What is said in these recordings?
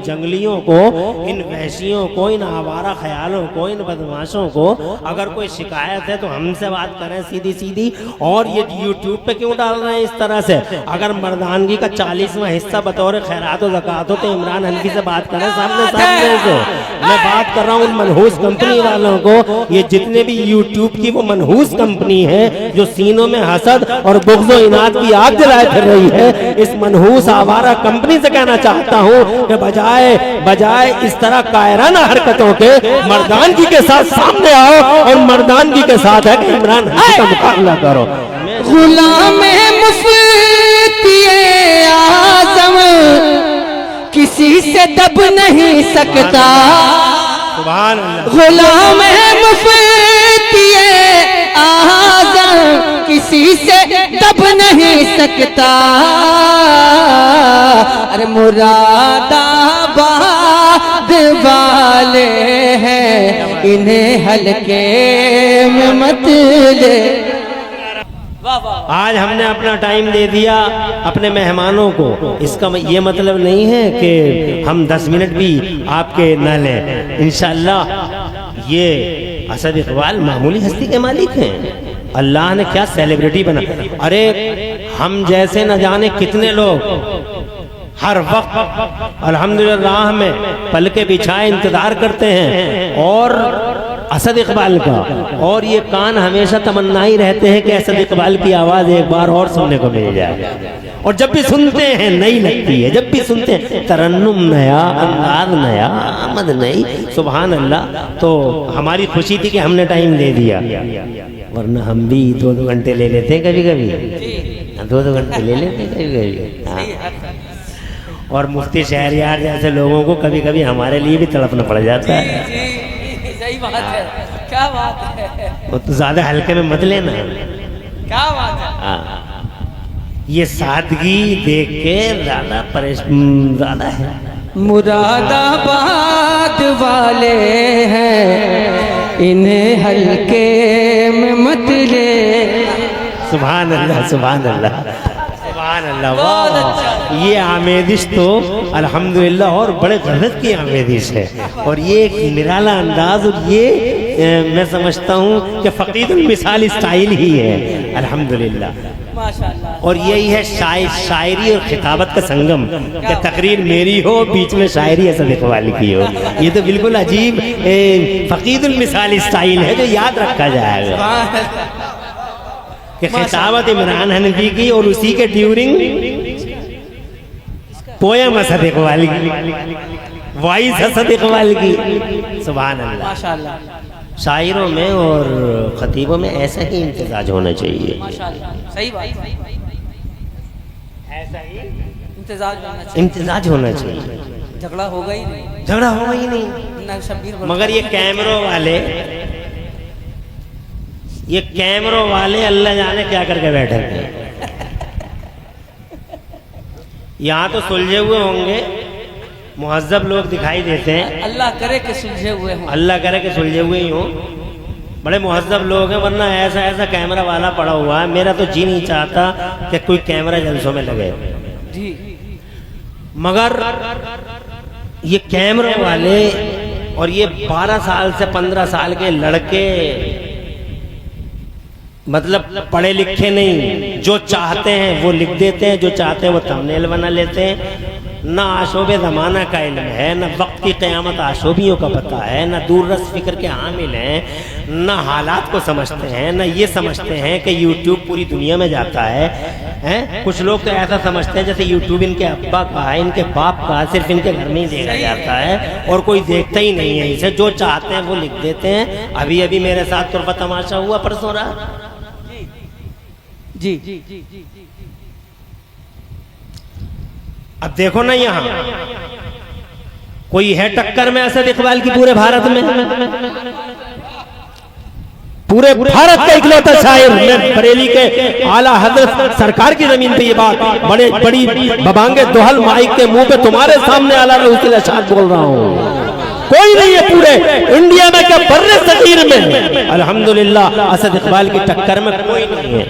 جنگلیوں کو، ان وحشیوں کو، ان آوارہ خیالوں کو، ان بدماشوں کو اگر کوئی شکایت ہے تو ہم سے بات کریں سیدھی سیدھی، اور یہ یوٹیوب پہ کیوں ڈال رہے ہیں اس طرح سے؟ اگر مردانگی کا 40واں حصہ بطور خیرات و زکوٰۃ ہو تو عمران حنفی سے بات کریں سامنے سامنے سے۔ میں بات کر رہا ہوں ان منحوس کمپنی والوں کو، یہ جتنے بھی یوٹیوب کی وہ منحوس کمپنی ہے جو سینوں میں حسد اور بغض و اناد کی آگ جلائے پھر رہی ہے، اس منحوس آوارہ کمپنی سے کہنا چاہتا ہوں کہ بجائے اس طرح کائرانہ حرکتوں کے مردانگی کے ساتھ سامنے آؤ اور مردانگی کے ساتھ ہے کہ عمران حنفی کا مقابلہ کرو۔ غلام مفتی اعظم کسی سے دب نہیں سکتا، سبحان اللہ۔ غلام مفتی اعظم کسی سے دب نہیں سکتا، ارے مراد آباد والے ہیں انہیں حلقے میں مت لے۔ آج ہم نے اپنا ٹائم دے دیا اپنے مہمانوں کو، اس کا یہ مطلب نہیں ہے کہ ہم 10 منٹ بھی آپ کے نہ لیں۔ انشاءاللہ یہ اسد اقبال معمولی ہستی کے مالک ہیں، اللہ نے کیا سیلیبریٹی بنا۔ ارے ہم جیسے نہ جانے کتنے لوگ ہر وقت الحمدللہ راہ میں پلکیں بچھائے انتظار کرتے ہیں اور اسد اقبال کا، اور یہ کان ہمیشہ تمنا ہی رہتے ہیں کہ اسد اقبال کی آواز ایک بار اور سننے کو مل جائے، اور جب بھی سنتے ہیں نئی لگتی ہے، جب بھی سنتے ہیں ترنم نیا، انداز نیا، آمد نئی، سبحان اللہ۔ تو ہماری خوشی تھی کہ ہم نے ٹائم دے دیا، ورنہ ہم بھی 2 گھنٹے لے لیتے ہیں کبھی کبھی، 2 گھنٹے لے لیتے ہیں کبھی کبھی، اور مفتی شہریار جیسے لوگوں کو کبھی کبھی ہمارے لیے بھی تڑپنا پڑ جاتا ہے۔ صحیح بات ہے، کیا بات ہے، وہ تو زیادہ ہلکے میں مت لینا، کیا بات ہے۔ یہ سادگی دیکھ کے زیادہ ہے۔ مراد آباد والے ہیں انہیں حلقے میں مت لے۔ سبحان اللہ، سبحان اللہ، سبحان اللہ، واہ! یہ آمیزش تو الحمدللہ اور بڑے غلط کی آمیزش ہے، اور یہ ایک نرالا انداز، اور یہ میں سمجھتا ہوں کہ فقید المثال اسٹائل ہی ہے الحمدللہ، اور یہی ہے شاعری اور خطابت کا سنگم، کہ تقریر میری ہو بیچ میں شاعری اسد اقبال کی ہو۔ یہ تو بالکل عجیب فقید المثال اسٹائل ہے جو یاد رکھا جائے گا کہ خطابت عمران حنفی کی اور اسی کے ڈیورنگ پویم اسد اقبال کی، وائس اسد اقبال کی، سبحان اللہ۔ شاعروں میں اور خطیبوں میں ایسا ہی امتزاج ہونا چاہیے، صحیح بات، ایسا ہی امتزاج امتزاج ہونا چاہیے۔ جھگڑا ہوگا ہی نہیں، جھگڑا ہوگا ہی نہیں، مگر یہ کیمروں والے اللہ جانے کیا کر کے بیٹھے ہیں۔ یہاں تو سلجھے ہوئے ہوں گے، مہذب لوگ دکھائی دیتے ہیں، اللہ کرے کہ سلجھے ہوئے ہوں، اللہ کرے کہ سلجھے ہوئے ہی ہوں، بڑے مہذب لوگ ہیں، ورنہ ایسا کیمرہ والا پڑا ہوا ہے۔ میرا تو جی نہیں چاہتا کہ کوئی کیمرہ جلسوں میں لگے، مگر یہ کیمرے والے اور یہ 12 سال سے 15 سال کے لڑکے مطلب پڑھے لکھے نہیں، جو چاہتے ہیں وہ لکھ دیتے ہیں، جو چاہتے ہیں وہ تھمبنیل بنا لیتے ہیں۔ نہ آشوب زمانہ کا علم ہے، نہ وقت کی قیامت آشوبیوں کا پتہ ہے، نہ دور رس فکر کے حامل ہیں، نہ حالات کو سمجھتے ہیں، نہ یہ سمجھتے ہیں کہ یوٹیوب پوری دنیا میں جاتا ہے۔ کچھ لوگ تو ایسا سمجھتے ہیں جیسے یوٹیوب ان کے ابا کا ہے، ان کے باپ کا ہے، صرف ان کے گھر میں ہی دیکھا جاتا ہے اور کوئی دیکھتا ہی نہیں ہے اسے، جو چاہتے ہیں وہ لکھ دیتے ہیں۔ ابھی میرے ساتھ طرفہ تماشا ہوا پرسوں رات، جی اب دیکھو نا یہاں کوئی ہے ٹکر میں اسد اقبال کی پورے بھارت میں؟ پورے بھارت کا اکلوتا شاعر، میں بریلی کے اعلیٰ حضرت سرکار کی زمین پہ یہ بات بڑی ببانگے دوہل مائک کے منہ پہ تمہارے سامنے اعلیٰ رسول الارشاد بول رہا ہوں، کوئی نہیں ہے پورے انڈیا میں کہ بر صغیر میں الحمدللہ اسد اقبال کی ٹکر میں کوئی نہیں ہے۔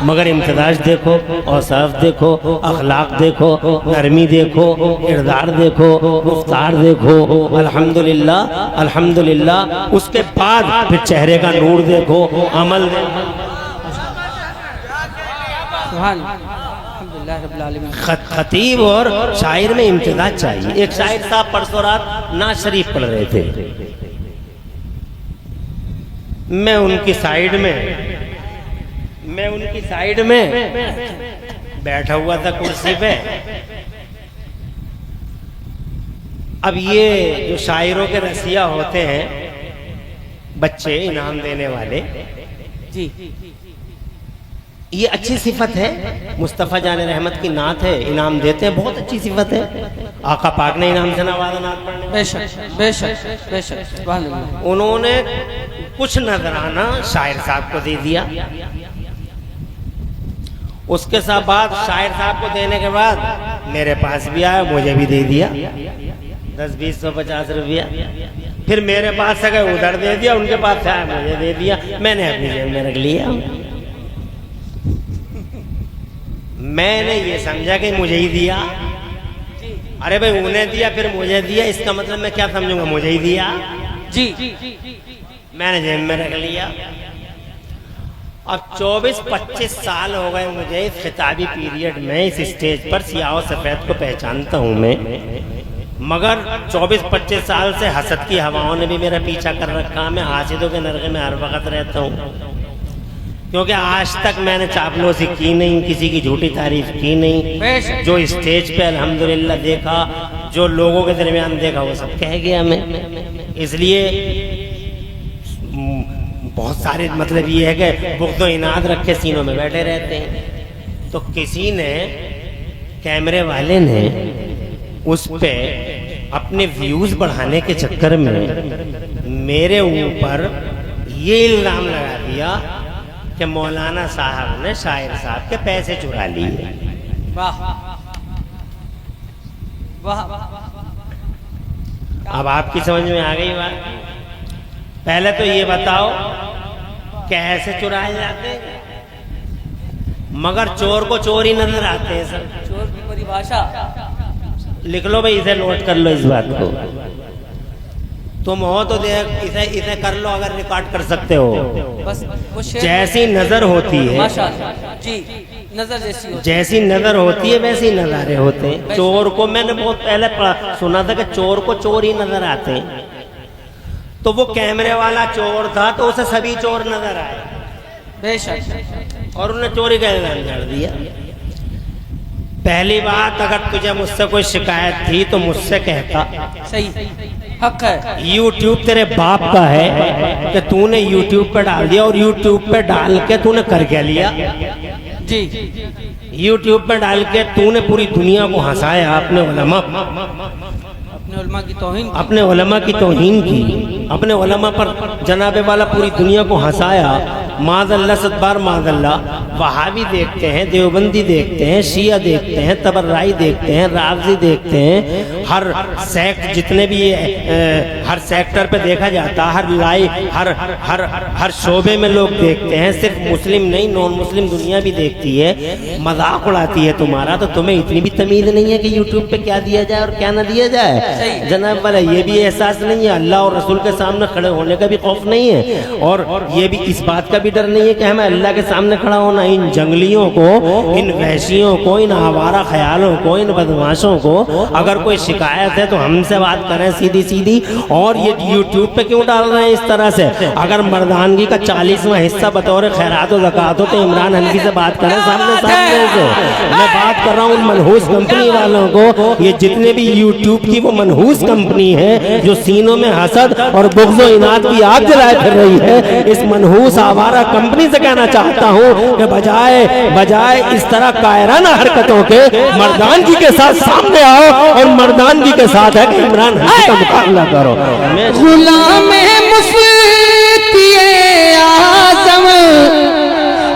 مگر امتزاج دیکھو، اوصاف دیکھو، اخلاق دیکھو، نرمی دیکھو، کردار دیکھو، گفتار دیکھو، الحمدللہ الحمدللہ۔ اس کے بعد پھر چہرے کا نور دیکھو، عمل دیکھو۔ سبحان الحمدللہ رب العالمین۔ خطیب اور شاعر میں امتزاج چاہیے۔ ایک شاعر صاحب پرسوں رات نعت شریف پڑھ رہے تھے، میں ان کی سائیڈ میں بیٹھا ہوا تھا کرسی پہ۔ اب یہ جو شاعروں کے رسیہ ہوتے ہیں بچے انعام دینے والے، جی یہ اچھی صفت ہے، مصطفیٰ جان رحمت کی نعت ہے، انعام دیتے ہیں، بہت اچھی صفت ہے۔ آقا پاک نے انعام سے نوازا نعت پڑھنے، بے شک بے شک بے شک، سبحان اللہ۔ انہوں نے کچھ نذرانہ شاعر صاحب کو دے دیا، اس کے ساتھ بعد شاعر صاحب کو دینے کے بعد میرے پاس بھی آیا، مجھے بھی دے دیا 10 20 150 روپیہ۔ پھر میرے پاس سے گئے ادھر دے دیا، ان کے پاس سے آیا مجھے دے دیا، میں نے اپنی جیب میں رکھ لیا۔ میں نے یہ سمجھا کہ مجھے ہی دیا، ارے بھائی انہیں دیا پھر مجھے دیا، اس کا مطلب میں کیا سمجھوں گا، مجھے ہی دیا، جی میں نے جیب میں رکھ لیا۔ اب 24-25 سال ہو گئے مجھے اس خطابی پیریڈ میں، اس اسٹیج پر سیاہ و سفید کو پہچانتا ہوں میں، مگر 24-25 سال سے حسد کی ہواؤں نے بھی میرا پیچھا کر رکھا۔ میں حاسدوں کے نرغے میں ہر وقت رہتا ہوں، کیونکہ آج تک میں نے چاپلوسی کی نہیں، کسی کی جھوٹی تعریف کی نہیں۔ جو اسٹیج پہ الحمدللہ دیکھا، جو لوگوں کے درمیان دیکھا، وہ سب کہہ گیا میں۔ اس لیے بہت سارے مطلب یہ ہے کہ بغض و عناد رکھ کے سینوں میں بیٹھے رہتے ہیں۔ تو کسی نے، کیمرے والے نے اس پہ اپنے ویوز بڑھانے کے چکر میں میرے اوپر یہ الزام لگا دیا کہ مولانا صاحب نے شاعر صاحب کے پیسے چرا لیے۔ واہ واہ۔ اب آپ کی سمجھ میں آ گئی بات؟ پہلے تو یہ بتاؤ کیسے چرائے جاتے ہیں؟ مگر چور کو چور ہی نظر آتے ہیں سر۔ چور کی پریبھاشا لکھ لو بھائی، اسے نوٹ کر لو اس بات کو۔ تم ہو تو دیکھ، اسے کر لو اگر ریکارڈ کر سکتے ہو۔ بس وہ شعر جیسی نظر ہوتی ہے، ماشاءاللہ جی، نظر جیسی ہوتی جیسی نظر ہوتی ہے ویسے نظارے ہوتے ہیں۔ چور کو میں نے بہت پہلے سنا تھا کہ چور کو چور ہی نظر آتے ہیں، تو وہ کیمرے والا چور تھا تو اسے سبھی چور نظر آئے، بے شک، اور انہیں چوری کا الزام جاڑ دیا۔ پہلی بات، اگر تجھے مجھ سے کوئی شکایت تھی تو مجھ سے کہتا۔ صحیح، حق ہے۔ یوٹیوب تیرے باپ کا ہے کہ تو نے یوٹیوب پہ ڈال دیا، اور یوٹیوب پہ ڈال کے تو نے کر کیا لیا؟ جی، یوٹیوب پہ ڈال کے تو نے پوری دنیا کو ہنسایا، اپنے علماء کی توہین، اپنے علماء کی توہین کی، اپنے علماء پر جناب والا پوری دنیا کو ہنسایا۔ معاذ اللہ، ستبار معاذ اللہ، وہابی دیکھتے ہیں، دیوبندی دیکھتے ہیں، شیعہ دیکھتے ہیں، تبرعی دیکھتے ہیں، رافضی دیکھتے ہیں، ہر سیکٹ جتنے بھی ہر سیکٹر پہ دیکھا جاتا، ہر شعبے میں لوگ دیکھتے ہیں، صرف مسلم نہیں نان مسلم دنیا بھی دیکھتی ہے، مذاق اڑاتی ہے تمہارا۔ تو تمہیں اتنی بھی تمیز نہیں ہے کہ یوٹیوب پہ کیا دیا جائے اور کیا نہ دیا جائے؟ جناب والا یہ بھی احساس نہیں ہے، اللہ اور رسول کے سامنے کھڑے ہونے کا بھی خوف نہیں ہے، اور یہ بھی اس بات کا بھی ڈر نہیں ہے کہ ہمیں اللہ کے سامنے کھڑا ہونا۔ ان جنگلیوں کو، ان وحشیوں کو، ان آوارہ خیالوں کو، ان بدماشوں کو اگر کوئی شکایت ہے تو ہم سے بات کریں سیدھی سیدھی، اور یہ یوٹیوب پہ کیوں ڈال رہے ہیں اس طرح سے؟ اگر مردانگی کا 40واں حصہ بطور خیرات و زکوٰۃ ہو تو عمران حنفی سے بات کریں سامنے سے۔ میں بات کر رہا ہوں ان منحوس کمپنی والوں کو، یہ جتنے بھی یوٹیوب کی وہ منحوس کمپنی ہے جو سینوں میں حسد اور بغض و عناد کی آگ جلائے پھر رہی ہے، اس منحوس آوارہ کمپنی سے کہنا چاہتا ہوں کہ بجائے اس طرح کائرانہ حرکتوں کے، مردانگی کے ساتھ سامنے آؤ اور مردانگی کے ساتھ ہے کہ عمران حنفی کا مقابلہ کرو۔ غلام مفتی اعظم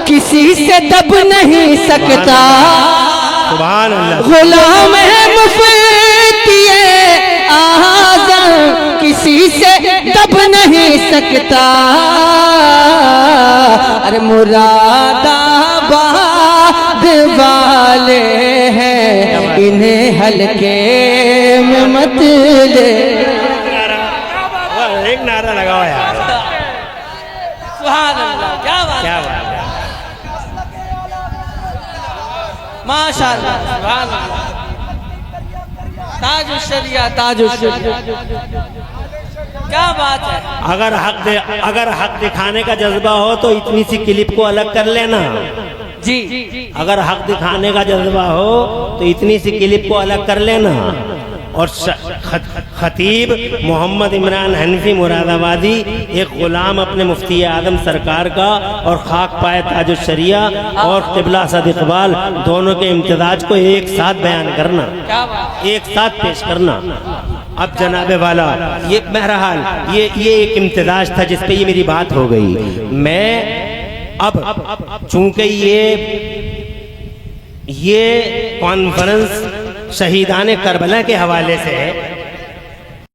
کسی سے دب نہیں سکتا، سبحان اللہ۔ غلام مفتی اعظم کسی سے دب نہیں سکتا، ارے مراد آباد اولاد والے ہیں انہیں حلقے میں مت لے. ایک نعرہ لگاؤ یار. سبحان اللہ کیا بات کیا ہے بات ہے. ماشاءاللہ سبحان اللہ تاج الشریعہ تاج الشریعہ کیا بات ہے اگر حق دکھانے کا جذبہ ہو تو اتنی سی کلپ کو الگ کر لینا. جی اگر حق دکھانے کا جذبہ ہو تو اتنی سی کلپ کو الگ کر لینا. اور خطیب محمد عمران حنفی مراد آبادی ایک غلام اپنے مفتی اعظم سرکار کا اور خاک پائے تاج الشریعہ اور قبلہ اسد اقبال دونوں کے امتزاج کو ایک ساتھ بیان کرنا, کیا بات ایک ساتھ پیش کرنا. اب جناب والا یہ بہرحال یہ ایک امتزاج تھا جس پہ یہ میری بات ہو گئی. میں اب چونکہ یہ کانفرنس شہیدان کربلا کے حوالے سے ہے